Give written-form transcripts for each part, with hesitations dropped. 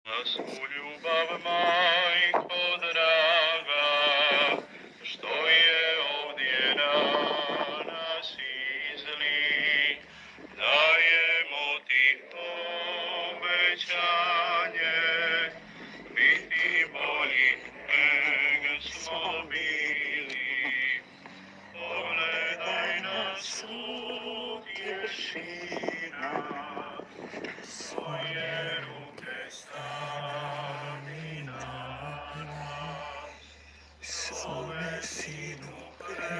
Svu ljubav, majko draga, što je ovdje danas izli, dajemo ti obećanje, biti bolji nego smo bili. Pogledaj na svud ješina, svoje ruke stavi na nas, svome sinu preporuči,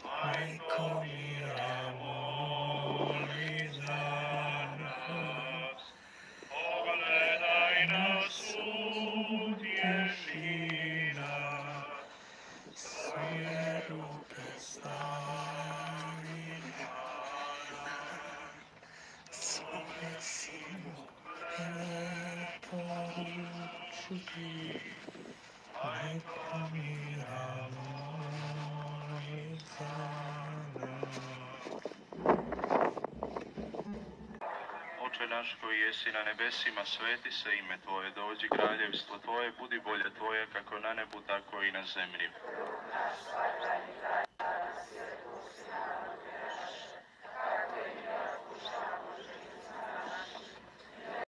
majko mila moli za nas. Pogledaj na svud ješina, svoje ruke stavi na nas, svome sinu preporuči, majko mila moli za nas. Oče naš koji jesi na nebesima, sveti se ime Tvoje, dođi kraljevstvo Tvoje, budi volja Tvoja kako na nebu, tako i na zemlji.